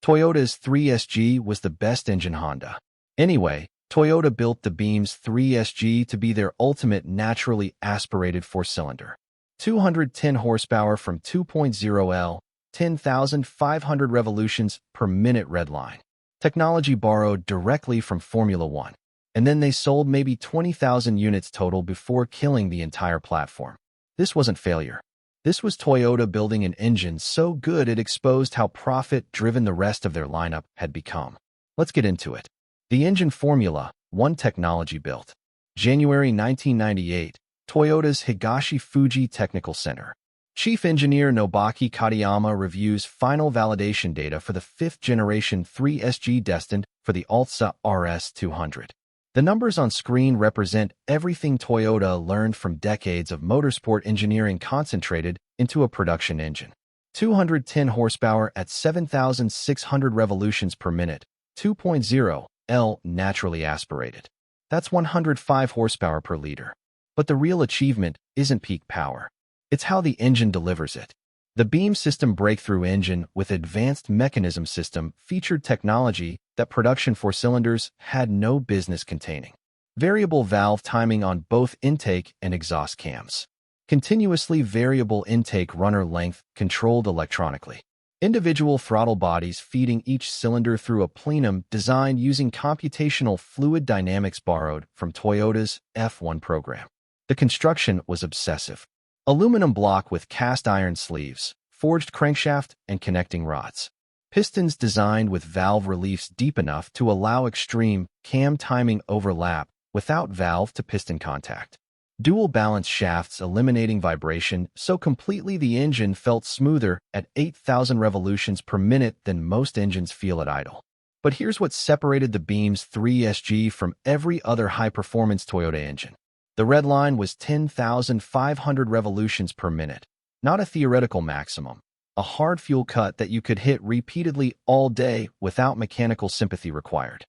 Toyota's 3S-GE was the best engine Honda. Anyway, Toyota built the Beam's 3S-GE to be their ultimate naturally aspirated four-cylinder. 210 horsepower from 2.0L, 10,500 revolutions per minute redline. Technology borrowed directly from Formula One. And then they sold maybe 20,000 units total before killing the entire platform. This wasn't failure. This was Toyota building an engine so good it exposed how profit-driven the rest of their lineup had become. Let's get into it. The engine Formula One technology built. January 1998, Toyota's Higashi-Fuji Technical Center. Chief Engineer Nobaki Katayama reviews final validation data for the 5th-generation 3S-GE destined for the Alza RS200. The numbers on screen represent everything Toyota learned from decades of motorsport engineering concentrated into a production engine. 210 horsepower at 7,600 revolutions per minute, 2.0L naturally aspirated. That's 105 horsepower per liter. But the real achievement isn't peak power. It's how the engine delivers it. The Beam System breakthrough engine with advanced mechanism system featured technology that production four-cylinders had no business containing. Variable valve timing on both intake and exhaust cams. Continuously variable intake runner length controlled electronically. Individual throttle bodies feeding each cylinder through a plenum designed using computational fluid dynamics borrowed from Toyota's F1 program. The construction was obsessive. Aluminum block with cast iron sleeves, forged crankshaft, and connecting rods. Pistons designed with valve reliefs deep enough to allow extreme cam timing overlap without valve to piston contact. Dual balance shafts eliminating vibration so completely the engine felt smoother at 8,000 revolutions per minute than most engines feel at idle. But here's what separated the Beam's 3S-GE from every other high-performance Toyota engine. The redline was 10,500 revolutions per minute, not a theoretical maximum, a hard fuel cut that you could hit repeatedly all day without mechanical sympathy required.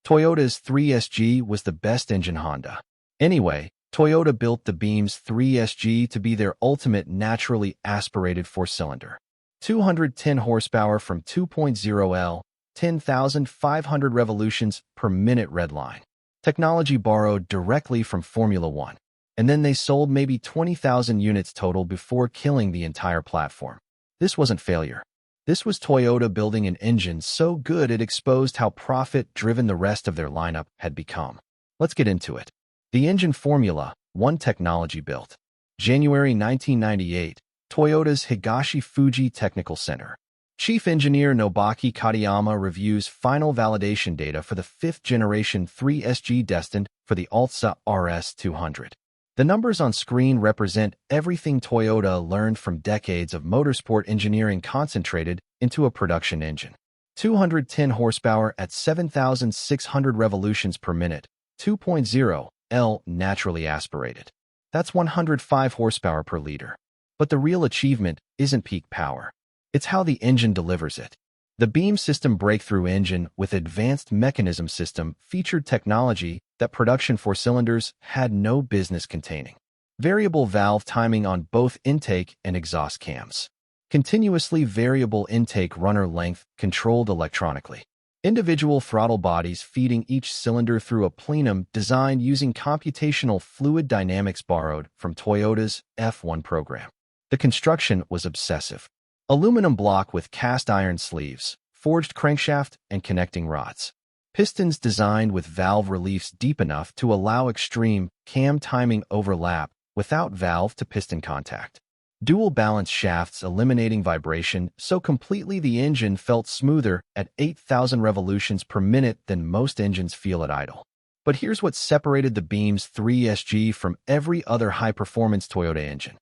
Toyota's 3S-GE was the best engine Honda. Anyway, Toyota built the Beam's 3S-GE to be their ultimate naturally aspirated four-cylinder. 210 horsepower from 2.0L, 10,500 revolutions per minute redline. Technology borrowed directly from Formula One. And then they sold maybe 20,000 units total before killing the entire platform. This wasn't failure. This was Toyota building an engine so good it exposed how profit-driven the rest of their lineup had become. Let's get into it. The engine Formula One technology built. January 1998, Toyota's Higashi-Fuji Technical Center. Chief Engineer Nobaki Katayama reviews final validation data for the 5th-generation 3S-GE destined for the Alza RS200. The numbers on screen represent everything Toyota learned from decades of motorsport engineering concentrated into a production engine. 210 horsepower at 7,600 revolutions per minute, 2.0L naturally aspirated. That's 105 horsepower per liter. But the real achievement isn't peak power. It's how the engine delivers it. The Beam System breakthrough engine with advanced mechanism system featured technology that production four-cylinders had no business containing. Variable valve timing on both intake and exhaust cams. Continuously variable intake runner length controlled electronically. Individual throttle bodies feeding each cylinder through a plenum designed using computational fluid dynamics borrowed from Toyota's F1 program. The construction was obsessive. Aluminum block with cast iron sleeves, forged crankshaft, and connecting rods. Pistons designed with valve reliefs deep enough to allow extreme cam timing overlap without valve to piston contact. Dual balance shafts eliminating vibration so completely the engine felt smoother at 8,000 revolutions per minute than most engines feel at idle. But here's what separated the Beam's 3S-GE from every other high-performance Toyota engine.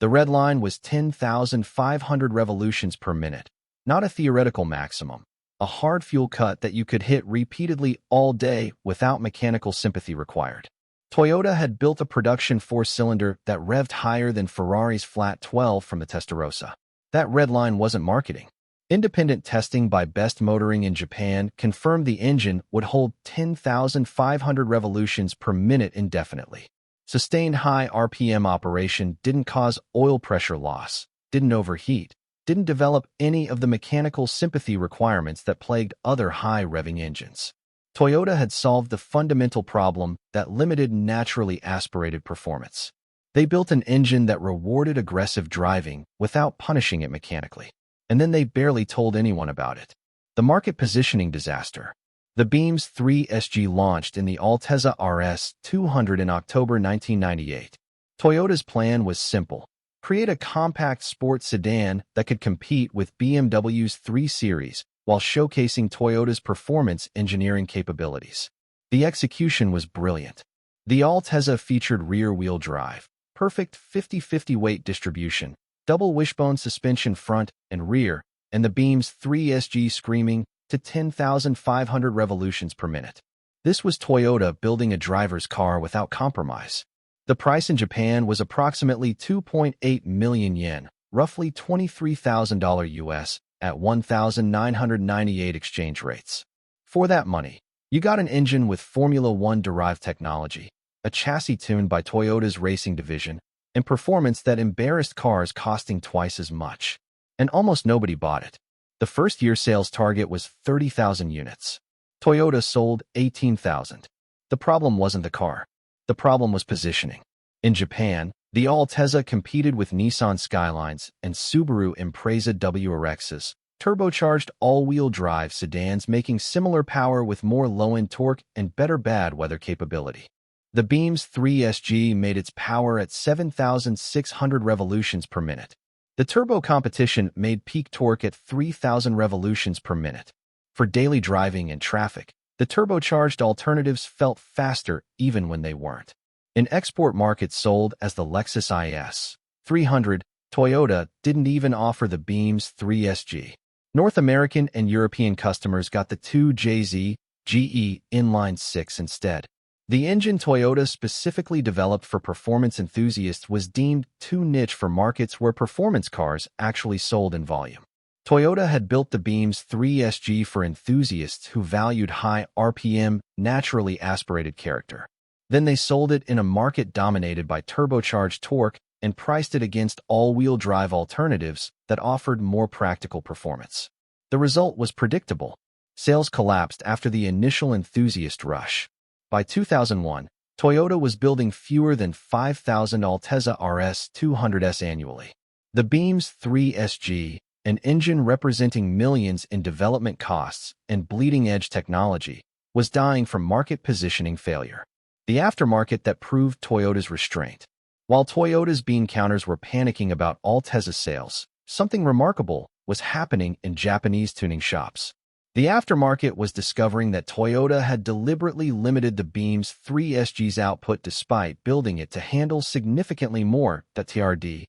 The redline was 10,500 revolutions per minute, not a theoretical maximum, a hard fuel cut that you could hit repeatedly all day without mechanical sympathy required. Toyota had built a production four-cylinder that revved higher than Ferrari's flat 12 from the Testarossa. That redline wasn't marketing. Independent testing by Best Motoring in Japan confirmed the engine would hold 10,500 revolutions per minute indefinitely. Sustained high RPM operation didn't cause oil pressure loss, didn't overheat, didn't develop any of the mechanical sympathy requirements that plagued other high-revving engines. Toyota had solved the fundamental problem that limited naturally aspirated performance. They built an engine that rewarded aggressive driving without punishing it mechanically. And then they barely told anyone about it. The market positioning disaster. The Beam's 3S-GE launched in the Altezza RS 200 in October 1998. Toyota's plan was simple. Create a compact sports sedan that could compete with BMW's 3 Series while showcasing Toyota's performance engineering capabilities. The execution was brilliant. The Altezza featured rear-wheel drive, perfect 50-50 weight distribution, double wishbone suspension front and rear, and the Beam's 3S-GE screaming to 10,500 revolutions per minute. This was Toyota building a driver's car without compromise. The price in Japan was approximately 2.8 million yen, roughly $23,000 US, at 1,998 exchange rates. For that money, you got an engine with Formula One-derived technology, a chassis tuned by Toyota's racing division, and performance that embarrassed cars costing twice as much. And almost nobody bought it. The first-year sales target was 30,000 units. Toyota sold 18,000. The problem wasn't the car. The problem was positioning. In Japan, the Altezza competed with Nissan Skylines and Subaru Impreza WRXs, turbocharged all-wheel drive sedans making similar power with more low-end torque and better bad weather capability. The Beam's 3S-GE made its power at 7,600 revolutions per minute. The turbo competition made peak torque at 3,000 revolutions per minute. For daily driving and traffic, the turbocharged alternatives felt faster even when they weren't. In export markets sold as the Lexus IS 300, Toyota didn't even offer the Beam's 3S-GE. North American and European customers got the 2JZ-GE inline 6 instead. The engine Toyota specifically developed for performance enthusiasts was deemed too niche for markets where performance cars actually sold in volume. Toyota had built the Beam's 3S-GE for enthusiasts who valued high RPM, naturally aspirated character. Then they sold it in a market dominated by turbocharged torque and priced it against all-wheel drive alternatives that offered more practical performance. The result was predictable. Sales collapsed after the initial enthusiast rush. By 2001, Toyota was building fewer than 5,000 Altezza RS 200s annually. The Beam's 3S-GE, an engine representing millions in development costs and bleeding-edge technology, was dying from market positioning failure. The aftermarket that proved Toyota's restraint. While Toyota's bean counters were panicking about Altezza sales, something remarkable was happening in Japanese tuning shops. The aftermarket was discovering that Toyota had deliberately limited the Beam's 3S-GE's output despite building it to handle significantly more TRD